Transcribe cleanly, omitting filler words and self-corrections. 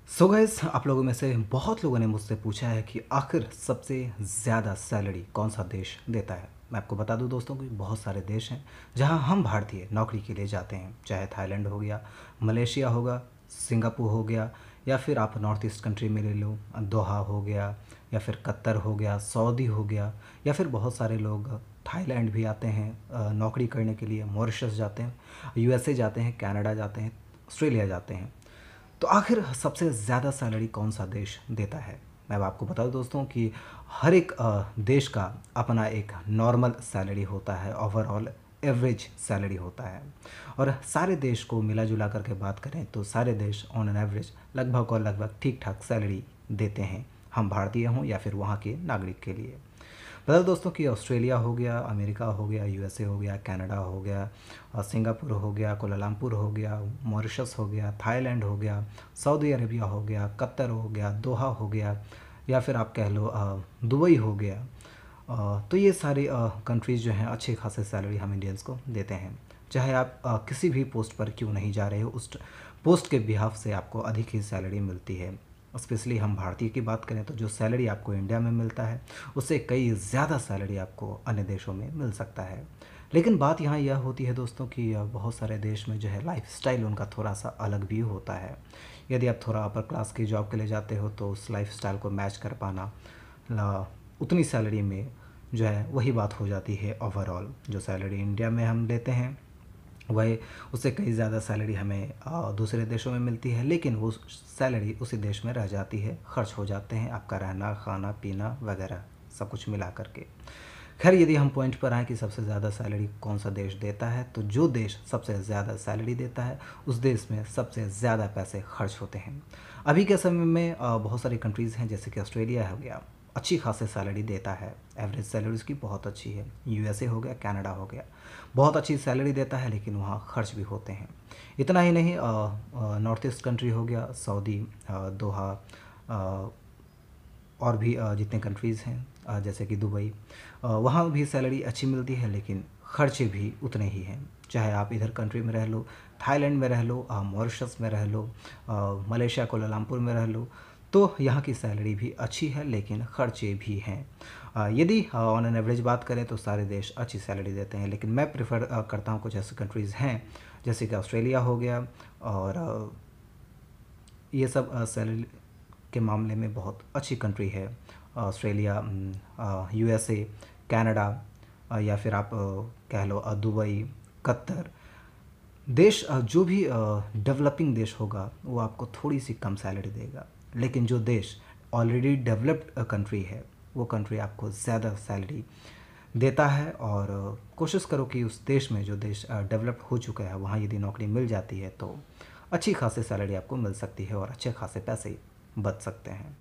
So guys, आप लोगों में से बहुत लोगों ने मुझसे पूछा है कि आखिर सबसे ज़्यादा सैलरी कौन सा देश देता है। मैं आपको बता दूं दोस्तों कि बहुत सारे देश हैं जहां हम भारतीय नौकरी के लिए जाते हैं। चाहे थाईलैंड हो गया, मलेशिया होगा, सिंगापुर हो गया, या फिर आप नॉर्थ ईस्ट कंट्री में ले लो, दोहा हो गया, या फिर कतर हो गया, सऊदी हो गया, या फिर बहुत सारे लोग थाईलैंड भी आते हैं नौकरी करने के लिए, मॉरिशस जाते हैं, यूएसए जाते हैं, कनाडा जाते हैं, ऑस्ट्रेलिया जाते हैं। तो आखिर सबसे ज़्यादा सैलरी कौन सा देश देता है? मैं अब आपको बता दूं दोस्तों कि हर एक देश का अपना एक नॉर्मल सैलरी होता है, ओवरऑल एवरेज सैलरी होता है। और सारे देश को मिला जुला करके बात करें तो सारे देश ऑन एन एवरेज लगभग और लगभग ठीक ठाक सैलरी देते हैं, हम भारतीय हों या फिर वहाँ के नागरिक के लिए। बता दोस्तों कि ऑस्ट्रेलिया हो गया, अमेरिका हो गया, यूएसए हो गया, कनाडा हो गया, सिंगापुर हो गया, कोलालमपुर हो गया, मॉरिशस हो गया, थाईलैंड हो गया, सऊदी अरेबिया हो गया, कतर हो गया, दोहा हो गया, या फिर आप कह लो दुबई हो गया। तो ये सारी कंट्रीज़ जो हैं अच्छे खासे सैलरी हम इंडियंस को देते हैं। चाहे आप किसी भी पोस्ट पर क्यों नहीं जा रहे हो, उस पोस्ट के बिहाफ से आपको अधिक ही सैलरी मिलती है। स्पेशली हम भारतीय की बात करें तो जो सैलरी आपको इंडिया में मिलता है उससे कई ज़्यादा सैलरी आपको अन्य देशों में मिल सकता है। लेकिन बात यहाँ यह होती है दोस्तों कि बहुत सारे देश में जो है लाइफस्टाइल उनका थोड़ा सा अलग भी होता है। यदि आप थोड़ा अपर क्लास की जॉब के लिए जाते हो तो उस लाइफस्टाइल को मैच कर पाना उतनी सैलरी में जो है वही बात हो जाती है। ओवरऑल जो सैलरी इंडिया में हम लेते हैं वह उससे कई ज़्यादा सैलरी हमें दूसरे देशों में मिलती है, लेकिन वो सैलरी उसी देश में रह जाती है, खर्च हो जाते हैं आपका रहना खाना पीना वगैरह सब कुछ मिला करके। खैर, यदि हम पॉइंट पर आएँ कि सबसे ज़्यादा सैलरी कौन सा देश देता है, तो जो देश सबसे ज़्यादा सैलरी देता है उस देश में सबसे ज़्यादा पैसे खर्च होते हैं। अभी के समय में बहुत सारी कंट्रीज़ हैं जैसे कि ऑस्ट्रेलिया हो गया, अच्छी खासी सैलरी देता है, एवरेज सैलरी उसकी बहुत अच्छी है। यूएसए हो गया, कनाडा हो गया, बहुत अच्छी सैलरी देता है, लेकिन वहाँ खर्च भी होते हैं। इतना ही नहीं, नॉर्थ ईस्ट कंट्री हो गया, सऊदी, दोहा, और भी जितने कंट्रीज़ हैं जैसे कि दुबई, वहाँ भी सैलरी अच्छी मिलती है, लेकिन खर्चे भी उतने ही हैं। चाहे आप इधर कंट्री में रह लो, थाईलैंड में रह लो, मॉरिशस में रह लो, मलेशिया कोलालमपुर में रह लो, तो यहाँ की सैलरी भी अच्छी है, लेकिन खर्चे भी हैं। यदि ऑन एन एवरेज बात करें तो सारे देश अच्छी सैलरी देते हैं, लेकिन मैं प्रेफर करता हूँ कुछ ऐसे कंट्रीज़ हैं जैसे कि ऑस्ट्रेलिया हो गया, और ये सब सैलरी के मामले में बहुत अच्छी कंट्री है। ऑस्ट्रेलिया, यूएसए, कनाडा, या फिर आप कह लो दुबई, कतर। देश जो भी डेवलपिंग देश होगा वो आपको थोड़ी सी कम सैलरी देगा, लेकिन जो देश ऑलरेडी डेवलप्ड कंट्री है वो कंट्री आपको ज़्यादा सैलरी देता है। और कोशिश करो कि उस देश में, जो देश डेवलप हो चुका है, वहाँ यदि नौकरी मिल जाती है तो अच्छी खासी सैलरी आपको मिल सकती है और अच्छे खासे पैसे बच सकते हैं।